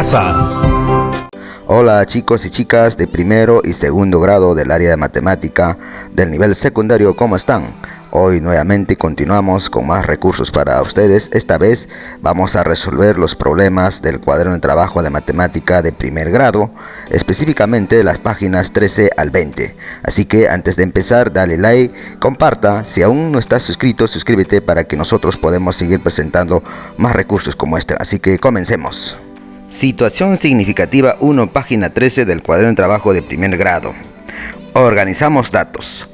casa. Hola chicos y chicas de primero y segundo grado del área de matemática del nivel secundario, ¿cómo están? Hoy nuevamente continuamos con más recursos para ustedes. Esta vez vamos a resolver los problemas del cuaderno de trabajo de matemática de primer grado, específicamente de las páginas 13 al 20. Así que antes de empezar, dale like, comparta. Si aún no estás suscrito, suscríbete para que nosotros podamos seguir presentando más recursos como este. Así que comencemos. Situación significativa 1, página 13 del cuaderno de trabajo de primer grado. Organizamos datos.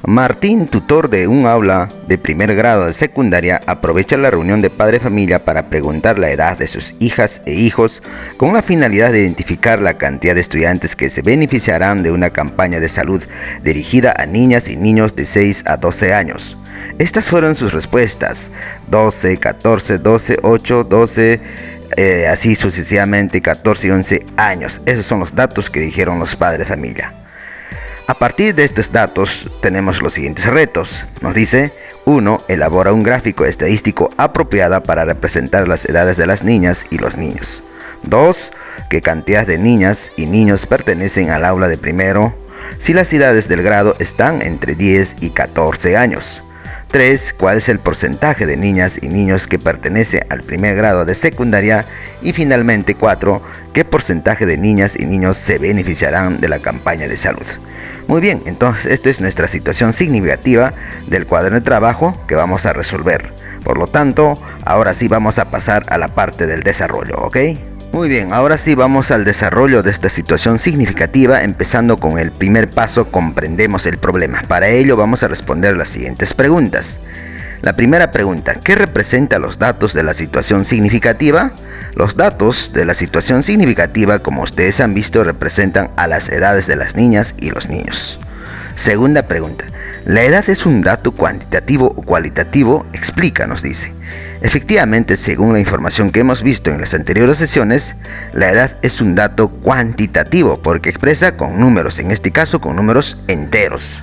Martín, tutor de un aula de primer grado de secundaria, aprovecha la reunión de padre de familia para preguntar la edad de sus hijas e hijos con la finalidad de identificar la cantidad de estudiantes que se beneficiarán de una campaña de salud dirigida a niñas y niños de 6 a 12 años. Estas fueron sus respuestas: 12, 14, 12, 8, 12... así sucesivamente, 14 y 11 años. Esos son los datos que dijeron los padres de familia. A partir de estos datos tenemos los siguientes retos. Nos dice: 1. Elabora un gráfico estadístico apropiado para representar las edades de las niñas y los niños. 2. ¿Qué cantidad de niñas y niños pertenecen al aula de primero si las edades del grado están entre 10 y 14 años? 3. ¿Cuál es el porcentaje de niñas y niños que pertenece al primer grado de secundaria? Y finalmente 4. ¿Qué porcentaje de niñas y niños se beneficiarán de la campaña de salud? Muy bien, entonces esta es nuestra situación significativa del cuaderno de trabajo que vamos a resolver. Por lo tanto, ahora sí vamos a pasar a la parte del desarrollo, ¿ok? Muy bien, ahora sí vamos al desarrollo de esta situación significativa, empezando con el primer paso: comprendemos el problema. Para ello vamos a responder las siguientes preguntas. La primera pregunta: ¿qué representa los datos de la situación significativa? Los datos de la situación significativa, como ustedes han visto, representan a las edades de las niñas y los niños. Segunda pregunta: ¿la edad es un dato cuantitativo o cualitativo? Explica, nos dice. Efectivamente, según la información que hemos visto en las anteriores sesiones, la edad es un dato cuantitativo porque expresa con números, en este caso con números enteros.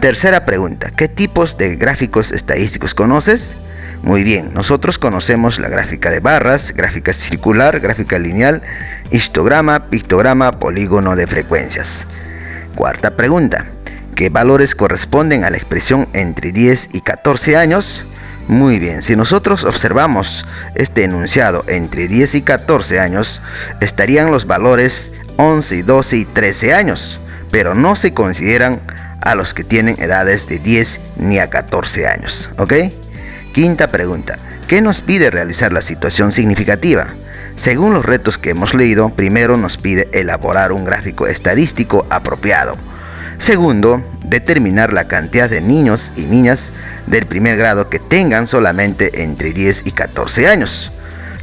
Tercera pregunta: ¿qué tipos de gráficos estadísticos conoces? Muy bien, nosotros conocemos la gráfica de barras, gráfica circular, gráfica lineal, histograma, pictograma, polígono de frecuencias. Cuarta pregunta: ¿qué valores corresponden a la expresión entre 10 y 14 años? Muy bien, si nosotros observamos este enunciado entre 10 y 14 años, estarían los valores 11, 12 y 13 años, pero no se consideran a los que tienen edades de 10 ni a 14 años, ¿ok? Quinta pregunta: ¿qué nos pide realizar la situación significativa? Según los retos que hemos leído, primero nos pide elaborar un gráfico estadístico apropiado. Segundo, determinar la cantidad de niños y niñas del primer grado que tengan solamente entre 10 y 14 años.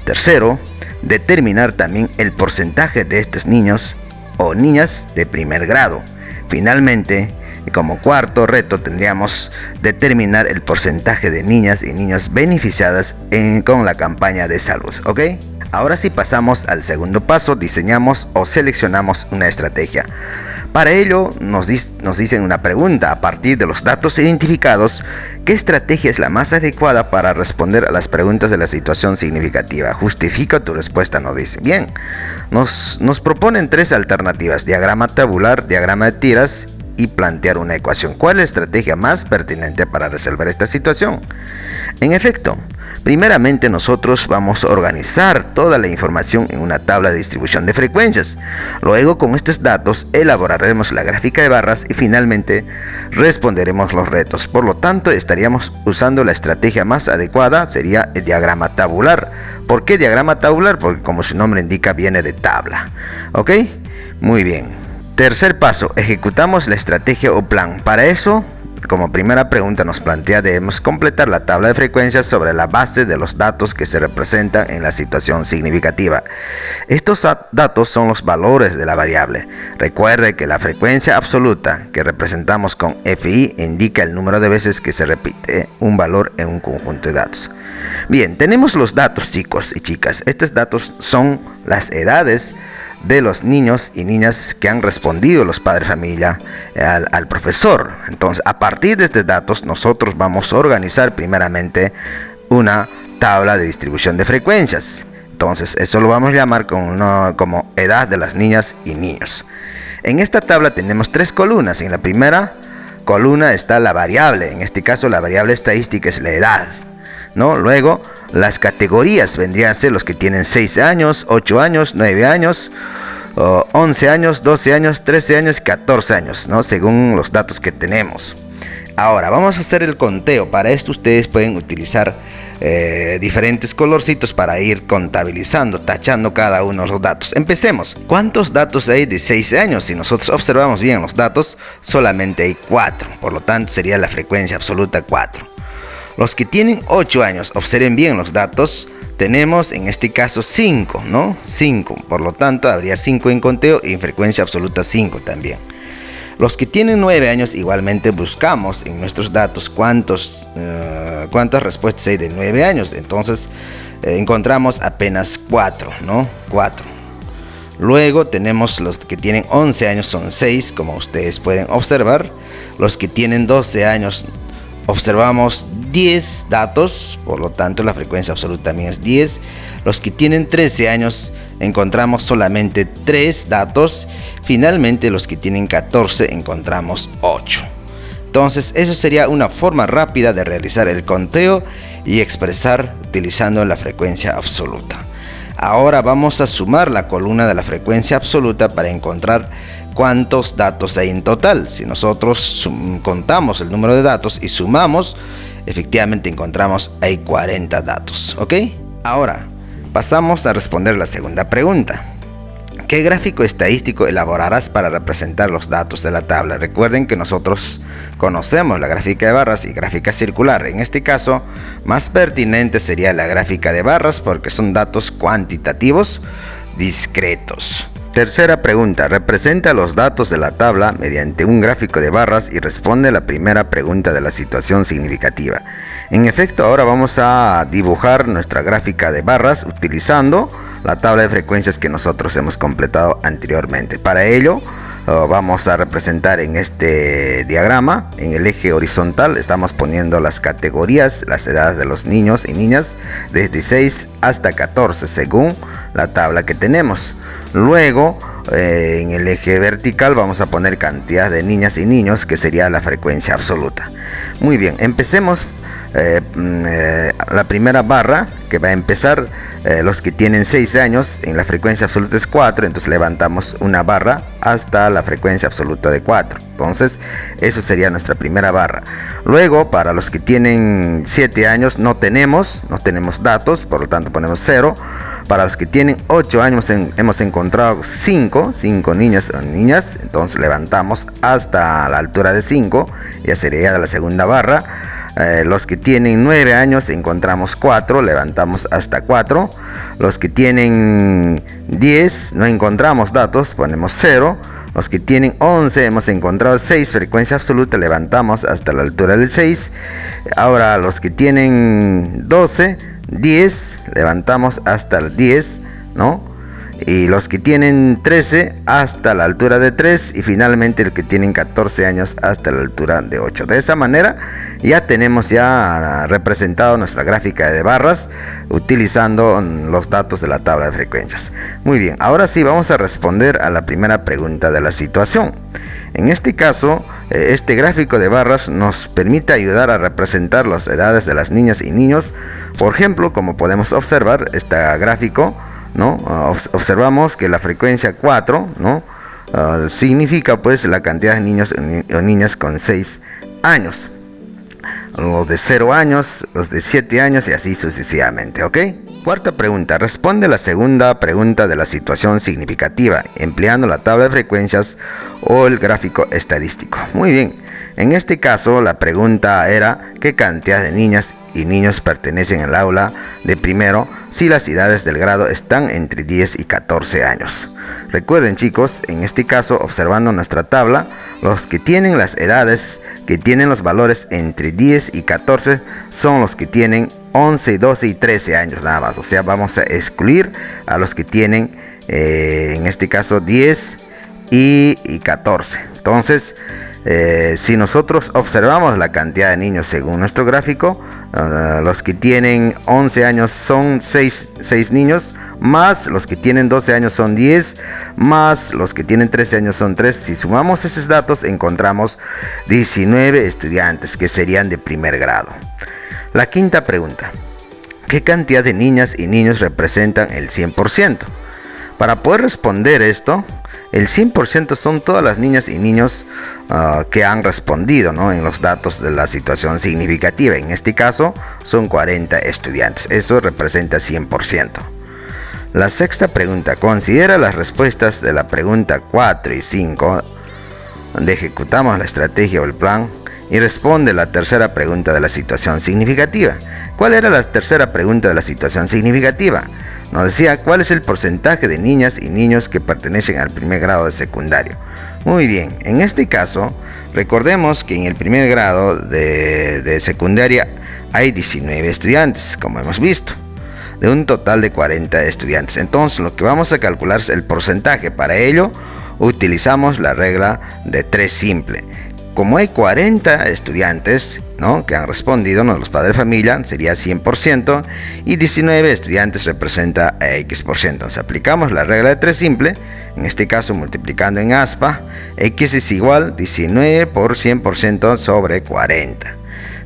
Tercero, determinar también el porcentaje de estos niños o niñas de primer grado. Finalmente, como cuarto reto, tendríamos determinar el porcentaje de niñas y niños beneficiadas con la campaña de salud, ¿ok? Ahora sí pasamos al segundo paso: diseñamos o seleccionamos una estrategia. Para ello nos dicen una pregunta: a partir de los datos identificados, ¿qué estrategia es la más adecuada para responder a las preguntas de la situación significativa? Justifica tu respuesta, nos dice. Bien, nos proponen tres alternativas: diagrama tabular, diagrama de tiras y plantear una ecuación. ¿Cuál es la estrategia más pertinente para resolver esta situación? En efecto, primeramente nosotros vamos a organizar toda la información en una tabla de distribución de frecuencias. Luego, con estos datos elaboraremos la gráfica de barras y finalmente responderemos los retos. Por lo tanto, estaríamos usando la estrategia más adecuada, sería el diagrama tabular. ¿Por qué diagrama tabular? Porque, como su nombre indica, viene de tabla, ¿ok? Muy bien. Tercer paso: ejecutamos la estrategia o plan. Para eso, como primera pregunta nos plantea, debemos completar la tabla de frecuencias sobre la base de los datos que se representan en la situación significativa. Estos datos son los valores de la variable. Recuerde que la frecuencia absoluta que representamos con FI indica el número de veces que se repite un valor en un conjunto de datos. Bien, tenemos los datos, chicos y chicas. Estos datos son las edades de los niños y niñas que han respondido los padres de familia al profesor. Entonces, a partir de estos datos, nosotros vamos a organizar primeramente una tabla de distribución de frecuencias. Entonces eso lo vamos a llamar como edad de las niñas y niños. En esta tabla tenemos 3 columnas. En la primera columna está la variable, en este caso la variable estadística es la edad, ¿no? Luego las categorías vendrían a ser los que tienen 6 años, 8 años, 9 años, 11 años, 12 años, 13 años y 14 años, ¿no? Según los datos que tenemos. Ahora vamos a hacer el conteo. Para esto ustedes pueden utilizar diferentes colorcitos para ir contabilizando, tachando cada uno de los datos. Empecemos. ¿Cuántos datos hay de 6 años? Si nosotros observamos bien los datos, solamente hay 4. Por lo tanto sería la frecuencia absoluta 4. Los que tienen 8 años, observen bien los datos, tenemos en este caso 5, ¿no? 5, por lo tanto habría 5 en conteo y en frecuencia absoluta 5 también. Los que tienen 9 años, igualmente buscamos en nuestros datos cuántas respuestas hay de 9 años. Entonces encontramos apenas 4, ¿no? 4. Luego tenemos los que tienen 11 años, son 6, como ustedes pueden observar. Los que tienen 12 años, observamos 10 datos, por lo tanto la frecuencia absoluta también es 10. Los que tienen 13 años encontramos solamente 3 datos. Finalmente los que tienen 14 encontramos 8. Entonces eso sería una forma rápida de realizar el conteo y expresar utilizando la frecuencia absoluta. Ahora vamos a sumar la columna de la frecuencia absoluta para encontrar cuántos datos hay en total. Si nosotros contamos el número de datos y sumamos, efectivamente encontramos hay 40 datos, ¿ok? Ahora pasamos a responder la segunda pregunta. ¿Qué gráfico estadístico elaborarás para representar los datos de la tabla? Recuerden que nosotros conocemos la gráfica de barras y gráfica circular. En este caso, más pertinente sería la gráfica de barras porque son datos cuantitativos discretos. Tercera pregunta. Representa los datos de la tabla mediante un gráfico de barras y responde la primera pregunta de la situación significativa. En efecto, ahora vamos a dibujar nuestra gráfica de barras utilizando la tabla de frecuencias que nosotros hemos completado anteriormente. Para ello vamos a representar en este diagrama, en el eje horizontal estamos poniendo las categorías, las edades de los niños y niñas desde 6 hasta 14 según la tabla que tenemos. Luego en el eje vertical vamos a poner cantidad de niñas y niños, que sería la frecuencia absoluta. Muy bien, empecemos. La primera barra que va a empezar, los que tienen 6 años, en la frecuencia absoluta es 4, entonces levantamos una barra hasta la frecuencia absoluta de 4. Entonces eso sería nuestra primera barra. Luego para los que tienen 7 años no tenemos datos, por lo tanto ponemos 0. Para los que tienen 8 años hemos encontrado 5 niños o niñas, entonces levantamos hasta la altura de 5, ya sería la segunda barra. Los que tienen 9 años encontramos 4, levantamos hasta 4. Los que tienen 10 no encontramos datos, ponemos 0. Los que tienen 11 hemos encontrado 6, frecuencia absoluta, levantamos hasta la altura del 6. Ahora los que tienen 12, 10, levantamos hasta el 10, ¿no? Y los que tienen 13 hasta la altura de 3, y finalmente el que tienen 14 años hasta la altura de 8. De esa manera ya tenemos representado nuestra gráfica de barras utilizando los datos de la tabla de frecuencias. Muy bien, ahora sí vamos a responder a la primera pregunta de la situación. En este caso, este gráfico de barras nos permite ayudar a representar las edades de las niñas y niños. Por ejemplo, como podemos observar, este gráfico, ¿no? Observamos que la frecuencia 4, ¿no? Significa pues la cantidad de niños o niñas con 6 años, los de 0 años, los de 7 años y así sucesivamente, ¿ok? Cuarta pregunta. Responde la segunda pregunta de la situación significativa empleando la tabla de frecuencias o el gráfico estadístico. Muy bien, en este caso la pregunta era ¿qué cantidad de niñas y niños pertenecen al aula de primero si las edades del grado están entre 10 y 14 años? Recuerden chicos, en este caso observando nuestra tabla, los que tienen las edades que tienen los valores entre 10 y 14 son los que tienen 11, 12 y 13 años nada más. O sea, vamos a excluir a los que tienen en este caso 10 y 14. Entonces si nosotros observamos la cantidad de niños según nuestro gráfico, los que tienen 11 años son 6 niños, más los que tienen 12 años son 10, más los que tienen 13 años son 3. Si sumamos esos datos encontramos 19 estudiantes que serían de primer grado. La quinta pregunta: ¿qué cantidad de niñas y niños representan el 100%? Para poder responder esto, el 100% son todas las niñas y niños que han respondido, ¿no?, en los datos de la situación significativa. En este caso son 40 estudiantes. Eso representa 100%. La sexta pregunta: considera las respuestas de la pregunta 4 y 5 de ejecutamos la estrategia o el plan y responde la tercera pregunta de la situación significativa. ¿Cuál era la tercera pregunta de la situación significativa? Nos decía cuál es el porcentaje de niñas y niños que pertenecen al primer grado de secundario. Muy bien, en este caso recordemos que en el primer grado de secundaria hay 19 estudiantes, como hemos visto, de un total de 40 estudiantes. Entonces lo que vamos a calcular es el porcentaje. Para ello utilizamos la regla de 3 simple. Como hay 40 estudiantes, ¿no?, que han respondido, ¿no?, los padres de familia, sería 100%, y 19 estudiantes representa a X%. Entonces aplicamos la regla de 3 simple, en este caso multiplicando en aspa, X es igual 19 por 100% sobre 40.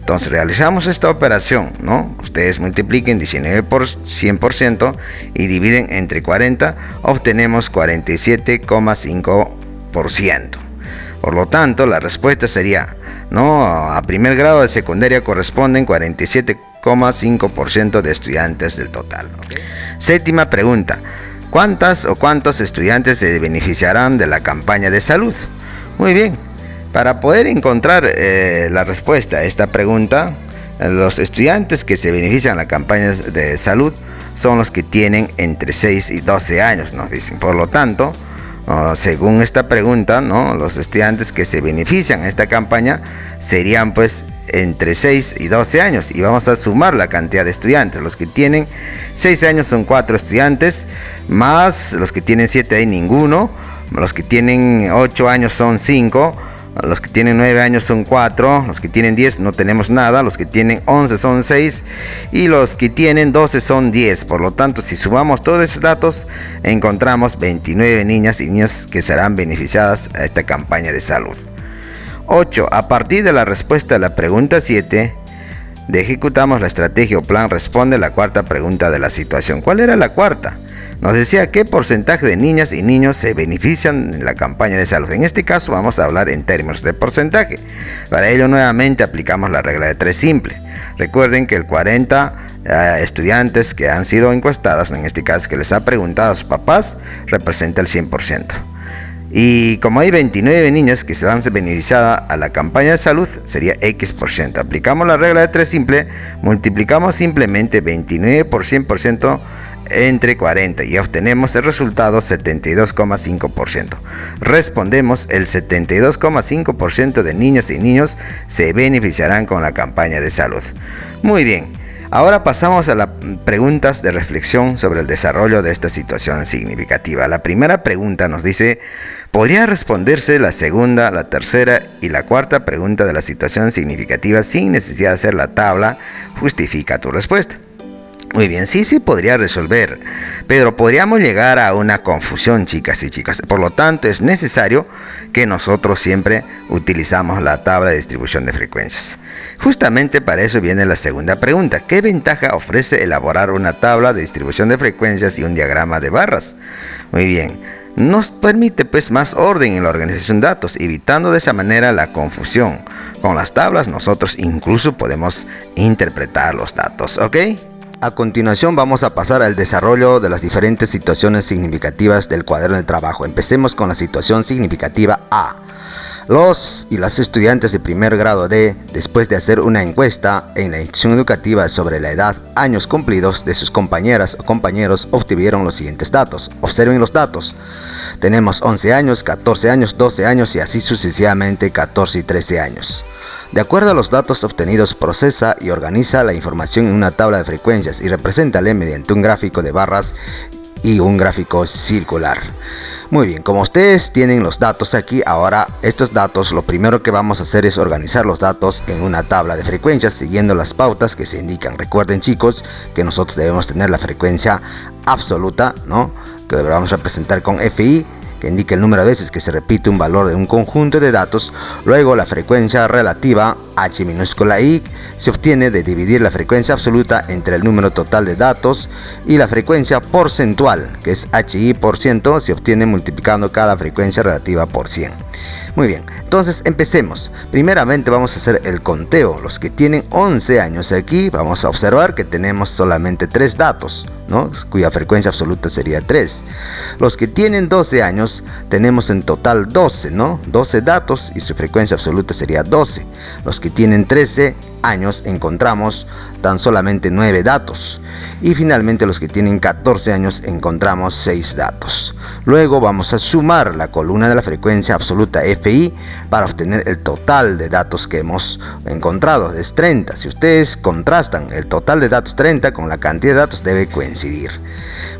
Entonces realizamos esta operación, ¿no? Ustedes multipliquen 19 por 100% y dividen entre 40, obtenemos 47,5%. Por lo tanto, la respuesta sería, ¿no?, a primer grado de secundaria corresponden 47,5% de estudiantes del total. Séptima pregunta: ¿cuántas o cuántos estudiantes se beneficiarán de la campaña de salud? Muy bien, para poder encontrar la respuesta a esta pregunta, los estudiantes que se benefician de la campaña de salud son los que tienen entre 6 y 12 años, nos dicen. Por lo tanto, según esta pregunta, ¿no?, los estudiantes que se benefician de esta campaña serían pues entre 6 y 12 años, y vamos a sumar la cantidad de estudiantes. Los que tienen 6 años son 4 estudiantes, más los que tienen 7 hay ninguno, los que tienen 8 años son 5, los que tienen 9 años son 4, los que tienen 10 no tenemos nada, los que tienen 11 son 6 y los que tienen 12 son 10. Por lo tanto, si sumamos todos esos datos, encontramos 29 niñas y niños que serán beneficiadas a esta campaña de salud. 8. A partir de la respuesta a la pregunta 7 de ejecutamos la estrategia o plan, responde la cuarta pregunta de la situación. ¿Cuál era la cuarta? Nos decía qué porcentaje de niñas y niños se benefician en la campaña de salud. En este caso vamos a hablar en términos de porcentaje. Para ello nuevamente aplicamos la regla de 3 simple. Recuerden que el 40 estudiantes que han sido encuestados, en este caso que les ha preguntado a sus papás, representa el 100%. Y como hay 29 niñas que se van a beneficiar a la campaña de salud, sería X%. Aplicamos la regla de 3 simple, multiplicamos simplemente 29 por 100% entre 40 y obtenemos el resultado 72,5%. Respondemos: el 72,5% de niñas y niños se beneficiarán con la campaña de salud. Muy bien, ahora pasamos a las preguntas de reflexión sobre el desarrollo de esta situación significativa. La primera pregunta nos dice: ¿podría responderse la segunda, la tercera y la cuarta pregunta de la situación significativa sin necesidad de hacer la tabla? Justifica tu respuesta. Muy bien, sí podría resolver, pero podríamos llegar a una confusión, chicas y chicos. Por lo tanto, es necesario que nosotros siempre utilizamos la tabla de distribución de frecuencias. Justamente para eso viene la segunda pregunta: ¿qué ventaja ofrece elaborar una tabla de distribución de frecuencias y un diagrama de barras? Muy bien, nos permite pues más orden en la organización de datos, evitando de esa manera la confusión. Con las tablas nosotros incluso podemos interpretar los datos, ¿ok? A continuación vamos a pasar al desarrollo de las diferentes situaciones significativas del cuaderno de trabajo. Empecemos con la situación significativa A. Los y las estudiantes de primer grado D, después de hacer una encuesta en la institución educativa sobre la edad, años cumplidos de sus compañeras o compañeros, obtuvieron los siguientes datos. Observen los datos. Tenemos 11 años, 14 años, 12 años y así sucesivamente 14 y 13 años. De acuerdo a los datos obtenidos, procesa y organiza la información en una tabla de frecuencias y represéntale mediante un gráfico de barras y un gráfico circular. Muy bien, como ustedes tienen los datos aquí, ahora estos datos lo primero que vamos a hacer es organizar los datos en una tabla de frecuencias siguiendo las pautas que se indican. Recuerden, chicos, que nosotros debemos tener la frecuencia absoluta, ¿no?, que vamos a representar con FI, que indica el número de veces que se repite un valor de un conjunto de datos. Luego la frecuencia relativa, H minúscula I, se obtiene de dividir la frecuencia absoluta entre el número total de datos, y la frecuencia porcentual, que es HI por ciento, se obtiene multiplicando cada frecuencia relativa por 100. Muy bien, entonces empecemos. Primeramente vamos a hacer el conteo. Los que tienen 11 años aquí, vamos a observar que tenemos solamente 3 datos, ¿no?, cuya frecuencia absoluta sería 3. Los que tienen 12 años, tenemos en total 12, ¿no?, 12 datos y su frecuencia absoluta sería 12. Los que tienen 13 años, encontramos tan solamente 9 datos. Y finalmente los que tienen 14 años, encontramos 6 datos. Luego vamos a sumar la columna de la frecuencia absoluta FI para obtener el total de datos que hemos encontrado, es 30. Si ustedes contrastan el total de datos 30 con la cantidad de datos, debe coincidir.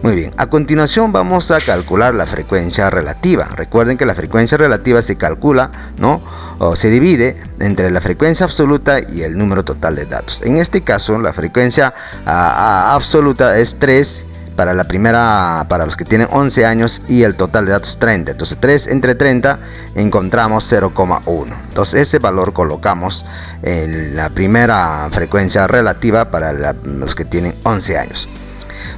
Muy bien, a continuación vamos a calcular la frecuencia relativa. Recuerden que la frecuencia relativa se calcula, ¿no?, o se divide entre la frecuencia absoluta y el número total de datos. En este caso, la frecuencia absoluta es 3 para la primera, para los que tienen 11 años, y el total de datos 30. Entonces 3 entre 30 encontramos 0,1. Entonces ese valor colocamos en la primera frecuencia relativa para los que tienen 11 años.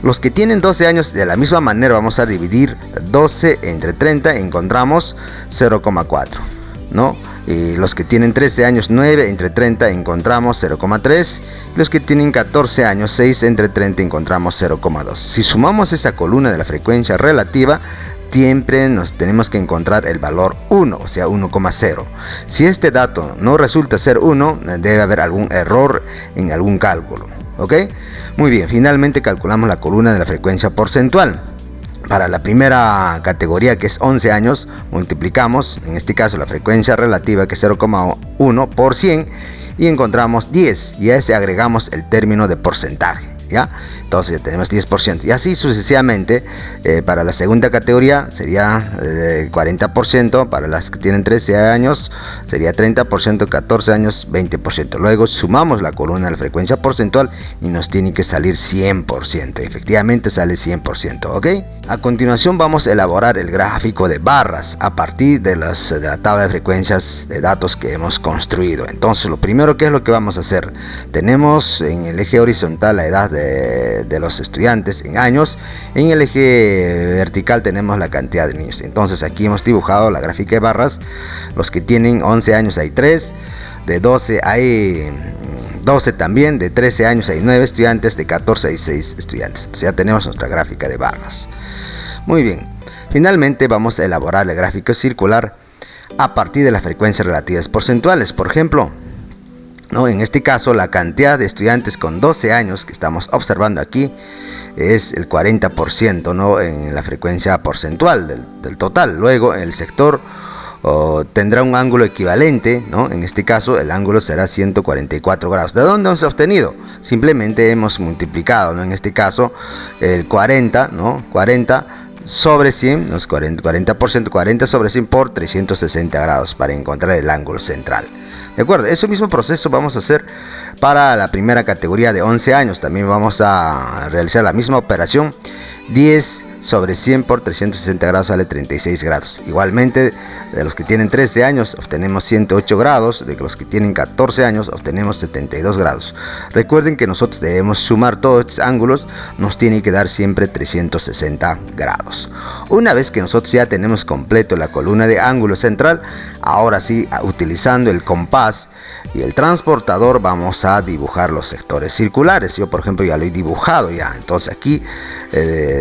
Los que tienen 12 años, de la misma manera vamos a dividir 12 entre 30, encontramos 0,4, ¿no? Y los que tienen 13 años, 9 entre 30, encontramos 0,3. Los que tienen 14 años, 6 entre 30, encontramos 0,2. Si sumamos esa columna de la frecuencia relativa, siempre nos tenemos que encontrar el valor 1, o sea 1,0. Si este dato no resulta ser 1, debe haber algún error en algún cálculo, ¿ok? Muy bien, finalmente calculamos la columna de la frecuencia porcentual. Para la primera categoría, que es 11 años, multiplicamos, en este caso, la frecuencia relativa, que es 0,1 por 100, y encontramos 10, y a ese agregamos el término de porcentaje, ¿ya? Entonces ya tenemos 10%, y así sucesivamente. Para la segunda categoría sería 40%, para las que tienen 13 años sería 30%, 14 años 20%. Luego sumamos la columna de la frecuencia porcentual y nos tiene que salir 100%, efectivamente sale 100%, ¿ok? A continuación vamos a elaborar el gráfico de barras a partir de la tabla de frecuencias de datos que hemos construido. Entonces lo primero, ¿qué es lo que vamos a hacer? Tenemos en el eje horizontal la edad de los estudiantes en años, en el eje vertical tenemos la cantidad de niños. Entonces aquí hemos dibujado la gráfica de barras. Los que tienen 11 años hay 3, de 12 hay 12 también, de 13 años hay 9 estudiantes, de 14 hay 6 estudiantes. Entonces ya tenemos nuestra gráfica de barras. Muy bien, finalmente vamos a elaborar el gráfico circular a partir de las frecuencias relativas porcentuales. Por ejemplo, ¿no?, en este caso la cantidad de estudiantes con 12 años que estamos observando aquí es el 40%, ¿no?, en la frecuencia porcentual del total. Luego el sector tendrá un ángulo equivalente, ¿no? En este caso el ángulo será 144 grados. ¿De dónde hemos obtenido? Simplemente hemos multiplicado, ¿no?, en este caso el 40, ¿no?, 40 sobre 100, los 40%, 40 sobre 100 por 360 grados para encontrar el ángulo central. De acuerdo, ese mismo proceso vamos a hacer para la primera categoría de 11 años. También vamos a realizar la misma operación. 10 sobre 100 por 360 grados sale 36 grados. Igualmente, de los que tienen 13 años obtenemos 108 grados, de los que tienen 14 años obtenemos 72 grados. Recuerden que nosotros debemos sumar todos estos ángulos, nos tiene que dar siempre 360 grados. Una vez que nosotros ya tenemos completo la columna de ángulo central, ahora sí, utilizando el compás y el transportador, vamos a dibujar los sectores circulares. Yo, por ejemplo, ya lo he dibujado ya. Entonces aquí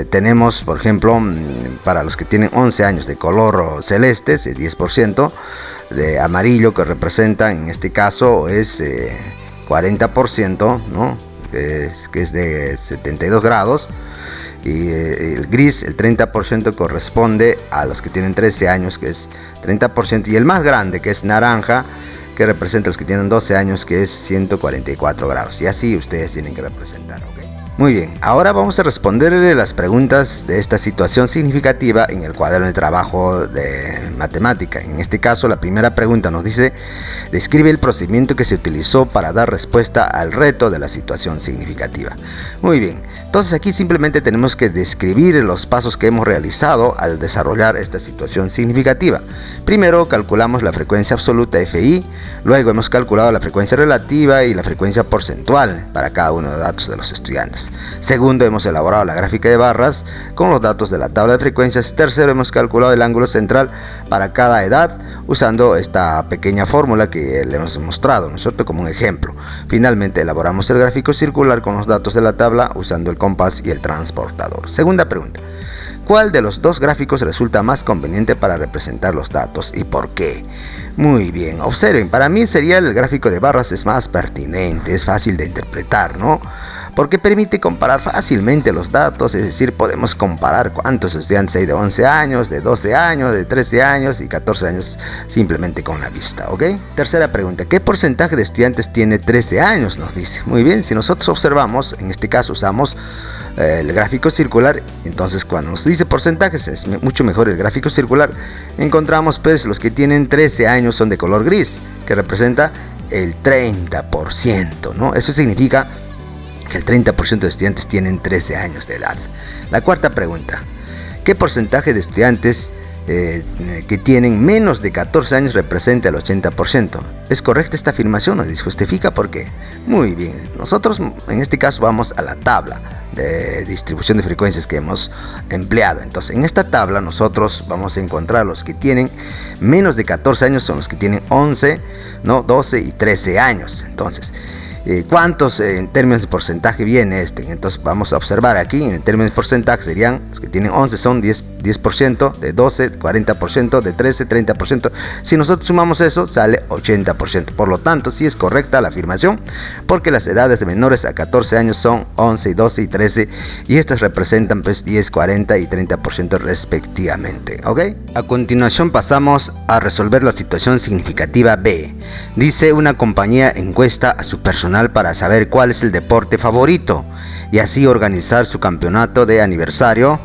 tenemos, por ejemplo, para los que tienen 11 años, de color celeste, es 10%, de amarillo, que representa, en este caso, es 40%, ¿no?, que es de 72 grados. Y el gris, el 30%, corresponde a los que tienen 13 años, que es 30%. Y el más grande, que es naranja, que representa a los que tienen 12 años, que es 144 grados. Y así ustedes tienen que representar, ¿ok? Muy bien, ahora vamos a responderle las preguntas de esta situación significativa en el cuaderno de trabajo de matemática. En este caso, la primera pregunta nos dice: describe el procedimiento que se utilizó para dar respuesta al reto de la situación significativa. Muy bien, entonces aquí simplemente tenemos que describir los pasos que hemos realizado al desarrollar esta situación significativa. Primero calculamos la frecuencia absoluta FI, luego hemos calculado la frecuencia relativa y la frecuencia porcentual para cada uno de los datos de los estudiantes. Segundo, hemos elaborado la gráfica de barras con los datos de la tabla de frecuencias. Tercero, hemos calculado el ángulo central para cada edad usando esta pequeña fórmula que le hemos mostrado, ¿no es cierto?, como un ejemplo. Finalmente, elaboramos el gráfico circular con los datos de la tabla usando el compás y el transportador. Segunda pregunta: ¿cuál de los dos gráficos resulta más conveniente para representar los datos y por qué? Muy bien, observen, para mí sería el gráfico de barras, es más pertinente, es fácil de interpretar, ¿no? Porque permite comparar fácilmente los datos, es decir, podemos comparar cuántos estudiantes hay de 11 años, de 12 años, de 13 años y 14 años simplemente con la vista, ¿ok? Tercera pregunta: ¿qué porcentaje de estudiantes tiene 13 años? Nos dice. Muy bien, si nosotros observamos, en este caso usamos el gráfico circular, entonces cuando nos dice porcentajes es mucho mejor el gráfico circular. Encontramos pues los que tienen 13 años son de color gris, que representa el 30%, ¿no? Eso significa que el 30% de estudiantes tienen 13 años de edad. La cuarta pregunta: ¿qué porcentaje de estudiantes que tienen menos de 14 años representa el 80%? ¿Es correcta esta afirmación? ¿Nos justifica por qué? Muy bien, nosotros en este caso vamos a la tabla de distribución de frecuencias que hemos empleado. Entonces, en esta tabla nosotros vamos a encontrar los que tienen menos de 14 años, son los que tienen 11, ¿no?, 12 y 13 años. Entonces, ¿cuántos en términos de porcentaje viene este? Entonces vamos a observar aquí, en términos de porcentaje serían, los que tienen 11 son 10%, de 12, 40%, de 13, 30%. Si nosotros sumamos eso, sale 80%. Por lo tanto, sí es correcta la afirmación, porque las edades de menores a 14 años son 11, 12 y 13, y estas representan pues 10, 40 y 30% respectivamente, ¿ok? A continuación pasamos a resolver la situación significativa B. Dice: una compañía encuesta a su personal para saber cuál es el deporte favorito y así organizar su campeonato de aniversario.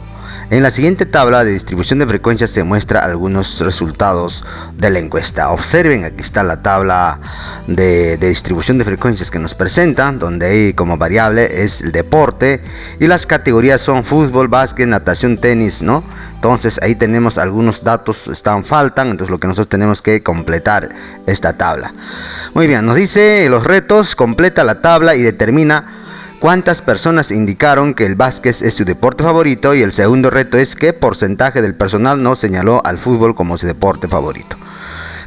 En la siguiente tabla de distribución de frecuencias se muestra algunos resultados de la encuesta. Observen, aquí está la tabla de distribución de frecuencias que nos presenta, donde hay como variable es el deporte y las categorías son fútbol, básquet, natación, tenis, ¿no? Entonces ahí tenemos algunos datos, faltan, entonces lo que nosotros tenemos que completar esta tabla. Muy bien, nos dice los retos: completa la tabla y determina cuántas personas indicaron que el básquet es su deporte favorito, y el segundo reto es qué porcentaje del personal no señaló al fútbol como su deporte favorito.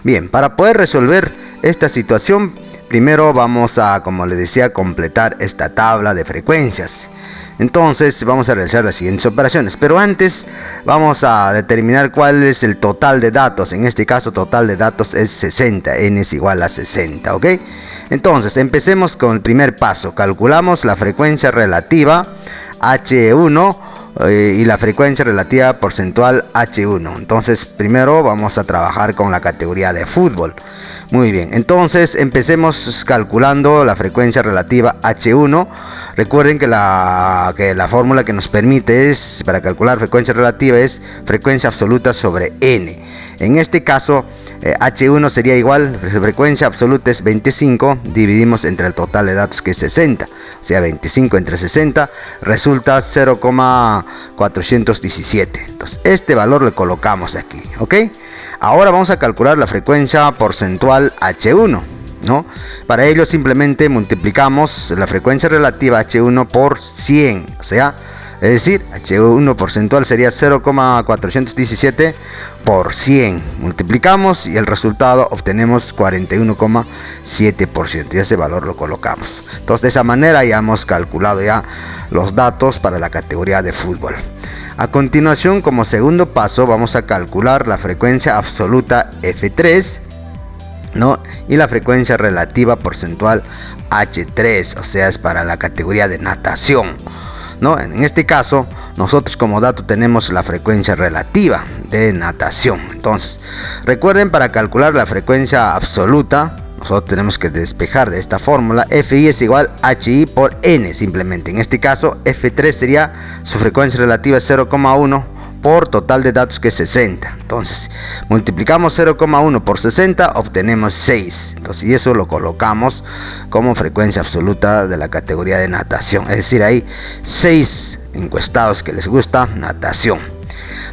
Bien, para poder resolver esta situación, primero vamos a, como les decía, completar esta tabla de frecuencias. Entonces vamos a realizar las siguientes operaciones, pero antes vamos a determinar cuál es el total de datos. En este caso, total de datos es 60, n es igual a 60, ¿ok? Entonces empecemos con el primer paso. Calculamos la frecuencia relativa H1 y la frecuencia relativa porcentual H1. Entonces primero vamos a trabajar con la categoría de fútbol. Muy bien, entonces empecemos calculando la frecuencia relativa H1. Recuerden que la fórmula que nos permite es, para calcular frecuencia relativa, es frecuencia absoluta sobre n. En este caso, H1 sería igual, frecuencia absoluta es 25, dividimos entre el total de datos que es 60. O sea, 25 entre 60 resulta 0,417. Entonces, este valor lo colocamos aquí, ¿ok? Ahora vamos a calcular la frecuencia porcentual H1, ¿no? Para ello simplemente multiplicamos la frecuencia relativa H1 por 100, o sea, es decir, H1 porcentual sería 0,417 por 100. Multiplicamos y el resultado obtenemos 41,7%. Y ese valor lo colocamos. Entonces, de esa manera ya hemos calculado ya los datos para la categoría de fútbol. A continuación, como segundo paso, vamos a calcular la frecuencia absoluta F3, ¿no? Y la frecuencia relativa porcentual H3, o sea, es para la categoría de natación, ¿no? En este caso, nosotros como dato tenemos la frecuencia relativa de natación. Entonces, recuerden, para calcular la frecuencia absoluta, nosotros tenemos que despejar de esta fórmula. FI es igual a HI por N simplemente. En este caso F3 sería su frecuencia relativa 0,1 por total de datos que es 60. Entonces multiplicamos 0,1 por 60, obtenemos 6. Entonces, y eso lo colocamos como frecuencia absoluta de la categoría de natación. Es decir, hay 6 encuestados que les gusta natación.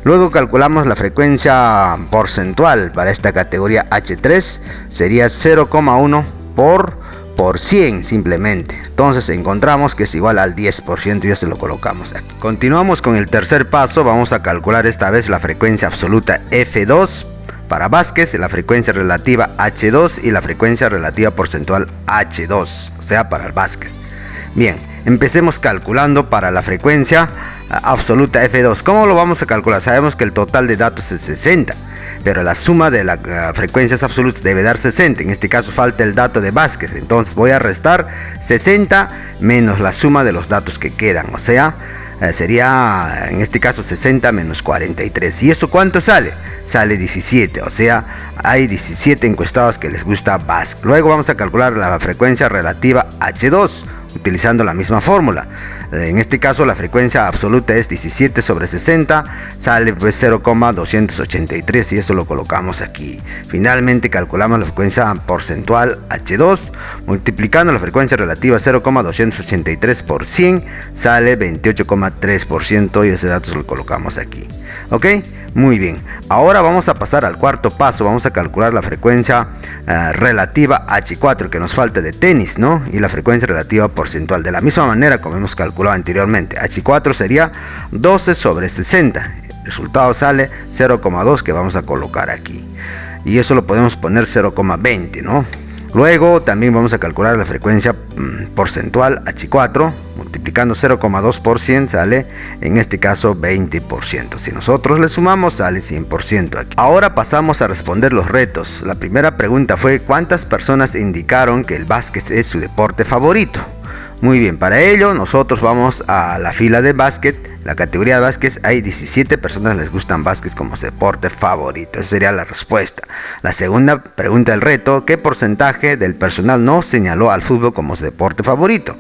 Luego calculamos la frecuencia porcentual para esta categoría H3, sería 0,1 por 100 simplemente. Entonces encontramos que es igual al 10% y ya se lo colocamos aquí. Continuamos con el tercer paso. Vamos a calcular esta vez la frecuencia absoluta F2 para básquet, la frecuencia relativa H2 y la frecuencia relativa porcentual H2, o sea, para el básquet. Bien, empecemos calculando para la frecuencia absoluta F2. ¿Cómo lo vamos a calcular? Sabemos que el total de datos es 60, pero la suma de las frecuencias absolutas debe dar 60. En este caso falta el dato de básquet, entonces voy a restar 60 menos la suma de los datos que quedan, o sea, sería en este caso 60 menos 43. ¿Y eso cuánto sale? Sale 17, o sea, hay 17 encuestados que les gusta básquet. Luego vamos a calcular la frecuencia relativa H2 utilizando la misma fórmula. En este caso la frecuencia absoluta es 17 sobre 60, sale pues 0,283 y eso lo colocamos aquí. Finalmente calculamos la frecuencia porcentual H2 multiplicando la frecuencia relativa 0,283 por 100, sale 28,3% y ese dato lo colocamos aquí. Ok, muy bien. Ahora vamos a pasar al cuarto paso. Vamos a calcular la frecuencia relativa H4 que nos falta de tenis, ¿no? Y la frecuencia relativa porcentual de la misma manera como hemos calculado anteriormente. H4 sería 12 sobre 60. El resultado sale 0,2 que vamos a colocar aquí. Y eso lo podemos poner 0,20, ¿no? Luego también vamos a calcular la frecuencia porcentual H4, multiplicando 0,2 por 100 sale en este caso 20%. Si nosotros le sumamos sale 100% aquí. Ahora pasamos a responder los retos. La primera pregunta fue ¿cuántas personas indicaron que el básquet es su deporte favorito? Muy bien, para ello nosotros vamos a la fila de básquet. La categoría de básquet hay 17 personas les gustan básquet como deporte favorito. Esa sería la respuesta. La segunda pregunta del reto, ¿qué porcentaje del personal no señaló al fútbol como su deporte favorito?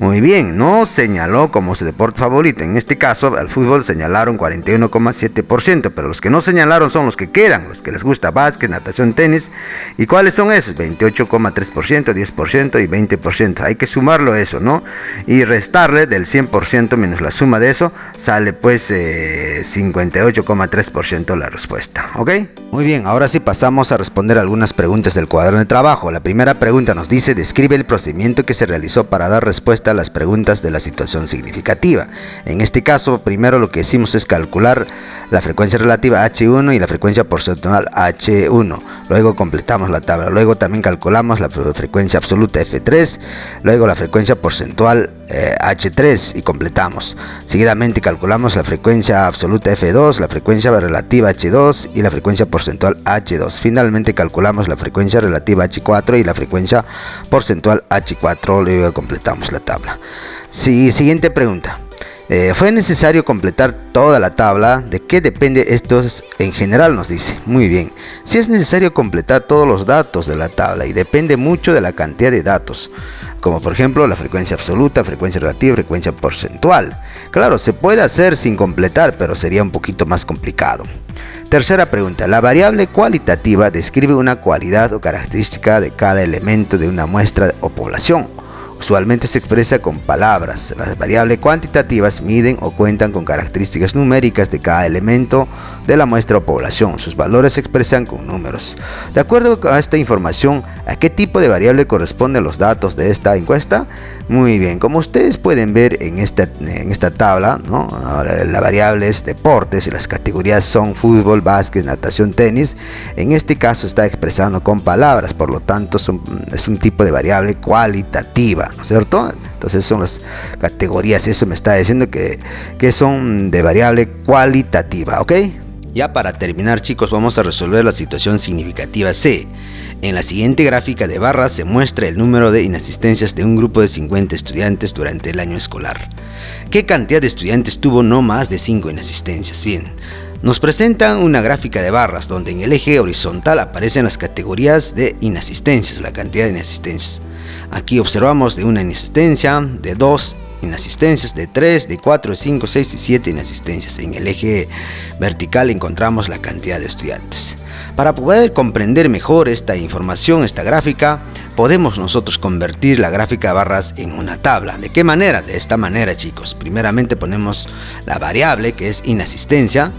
Muy bien, no señaló como su deporte favorito. En este caso al fútbol señalaron 41,7%, pero los que no señalaron son los que quedan, los que les gusta básquet, natación, tenis. ¿Y cuáles son esos? 28,3%, 10% y 20%. Hay que sumarlo eso, ¿no? Y restarle del 100% menos la suma de eso, sale pues 58,3% la respuesta. ¿Ok? Muy bien, ahora sí pasamos a responder algunas preguntas del cuaderno de trabajo. La primera pregunta nos dice: describe el procedimiento que se realizó para dar respuesta a las preguntas de la situación significativa. En este caso, primero lo que hicimos es calcular la frecuencia relativa H1 y la frecuencia porcentual H1. Luego completamos la tabla. Luego también calculamos la frecuencia absoluta F3, luego la frecuencia porcentual H3 y completamos. Seguidamente calculamos la frecuencia absoluta F2, la frecuencia relativa H2 y la frecuencia porcentual H2. Finalmente calculamos la frecuencia relativa H4 y la frecuencia porcentual H4. Luego completamos la tabla. Sí, siguiente pregunta. ¿Fue necesario completar toda la tabla? ¿De qué depende esto en general? Nos dice. Muy bien. Si es necesario completar todos los datos de la tabla y depende mucho de la cantidad de datos, como por ejemplo la frecuencia absoluta, frecuencia relativa, frecuencia porcentual. Claro, se puede hacer sin completar, pero sería un poquito más complicado. Tercera pregunta. La variable cualitativa describe una cualidad o característica de cada elemento de una muestra o población. Usualmente se expresa con palabras. Las variables cuantitativas miden o cuentan con características numéricas de cada elemento de la muestra o población. Sus valores se expresan con números. De acuerdo a esta información, ¿a qué tipo de variable corresponden los datos de esta encuesta? Muy bien, como ustedes pueden ver en esta tabla, ¿no? La variable es deportes y las categorías son fútbol, básquet, natación, tenis. En este caso está expresando con palabras, por lo tanto es un tipo de variable cualitativa, ¿no es cierto? Entonces son las categorías, eso me está diciendo que son de variable cualitativa, ¿ok? Ya para terminar, chicos, vamos a resolver la situación significativa C. En la siguiente gráfica de barras se muestra el número de inasistencias de un grupo de 50 estudiantes durante el año escolar. ¿Qué cantidad de estudiantes tuvo no más de 5 inasistencias? Bien, Nos presentan una gráfica de barras donde en el eje horizontal aparecen las categorías de inasistencias, la cantidad de inasistencias. Aquí observamos de una inasistencia, de 2 inasistencias, de 3, de 4, de 5, 6 y 7 inasistencias. En el eje vertical encontramos la cantidad de estudiantes. Para poder comprender mejor esta información, esta gráfica, podemos nosotros convertir la gráfica de barras en una tabla. ¿De qué manera? De esta manera, chicos. Primeramente ponemos la variable que es inasistencia.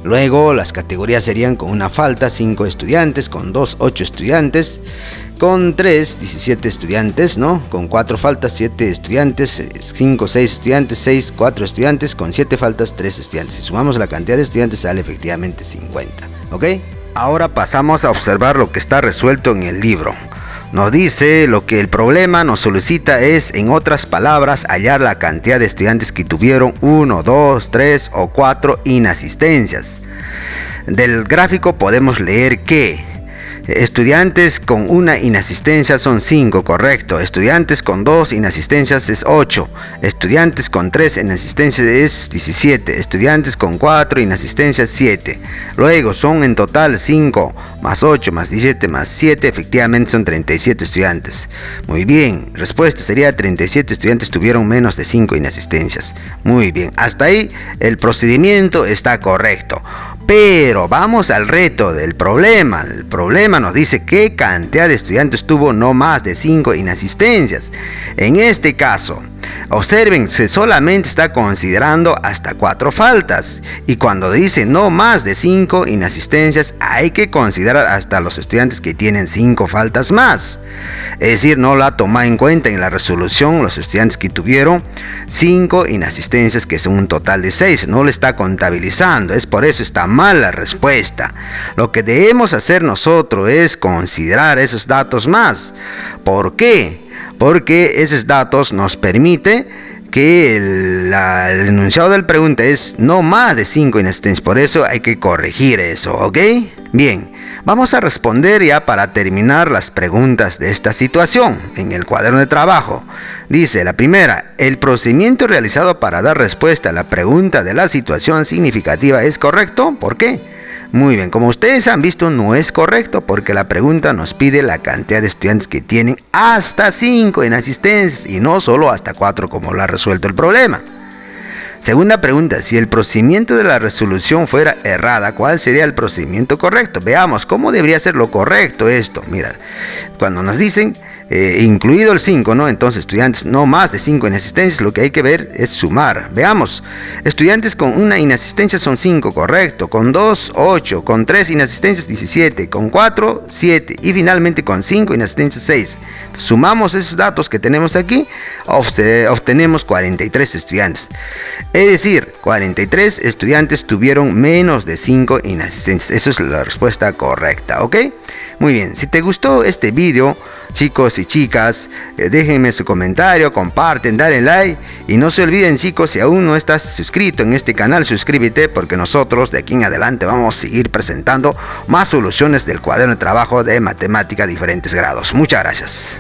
Luego las categorías serían con una falta 5 estudiantes, con 2 8 estudiantes, con 3 17 estudiantes, ¿no? Con 4 faltas 7 estudiantes, 5 6 estudiantes, 6 4 estudiantes, con 7 faltas 3 estudiantes. Si sumamos la cantidad de estudiantes sale efectivamente 50, ¿ok? Ahora pasamos a observar lo que está resuelto en el libro. Nos dice lo que el problema nos solicita es, en otras palabras, hallar la cantidad de estudiantes que tuvieron 1, 2, 3 o 4 inasistencias. Del gráfico podemos leer que estudiantes con una inasistencia son 5, correcto. Estudiantes con 2 inasistencias es 8. Estudiantes con 3 inasistencias es 17. Estudiantes con 4 inasistencias 7. Luego son en total 5 más 8 más 17 más 7. Efectivamente son 37 estudiantes. Muy bien. Respuesta sería 37 estudiantes tuvieron menos de 5 inasistencias. Muy bien. Hasta ahí el procedimiento está correcto. Pero vamos al reto del problema. El problema nos dice qué cantidad de estudiantes tuvo no más de 5 inasistencias. En este caso, observen que solamente está considerando hasta 4 faltas. Y cuando dice no más de 5 inasistencias, hay que considerar hasta los estudiantes que tienen 5 faltas más. Es decir, no la toma en cuenta en la resolución los estudiantes que tuvieron 5 inasistencias, que son un total de 6. No le está contabilizando. Es por eso está mal la respuesta. Lo que debemos hacer nosotros es considerar esos datos más. ¿Por qué? Porque esos datos nos permiten que el enunciado de la pregunta es no más de 5 inasistencias. Por eso hay que corregir eso, ¿ok? Bien, vamos a responder ya para terminar las preguntas de esta situación en el cuaderno de trabajo. Dice la primera: el procedimiento realizado para dar respuesta a la pregunta de la situación significativa es correcto. ¿Por qué? Muy bien, como ustedes han visto, no es correcto porque la pregunta nos pide la cantidad de estudiantes que tienen hasta 5 inasistencias y no solo hasta 4 como lo ha resuelto el problema. Segunda pregunta: si el procedimiento de la resolución fuera errada, ¿cuál sería el procedimiento correcto? Veamos cómo debería ser lo correcto esto. Mira, cuando nos dicen incluido el 5, ¿no? Entonces estudiantes no más de 5 inasistencias, lo que hay que ver es sumar. Veamos, estudiantes con una inasistencia son 5, correcto. Con 2, 8. Con 3 inasistencias, 17. Con 4, 7. Y finalmente con 5 inasistencias, 6. Entonces, sumamos esos datos que tenemos aquí, obtenemos 43 estudiantes. Es decir, 43 estudiantes tuvieron menos de 5 inasistencias. Esa es la respuesta correcta, ¿ok? Muy bien, si te gustó este video, chicos y chicas, déjenme su comentario, comparten, dale like y no se olviden, chicos, si aún no estás suscrito en este canal, suscríbete porque nosotros de aquí en adelante vamos a seguir presentando más soluciones del cuaderno de trabajo de matemática a diferentes grados. Muchas gracias.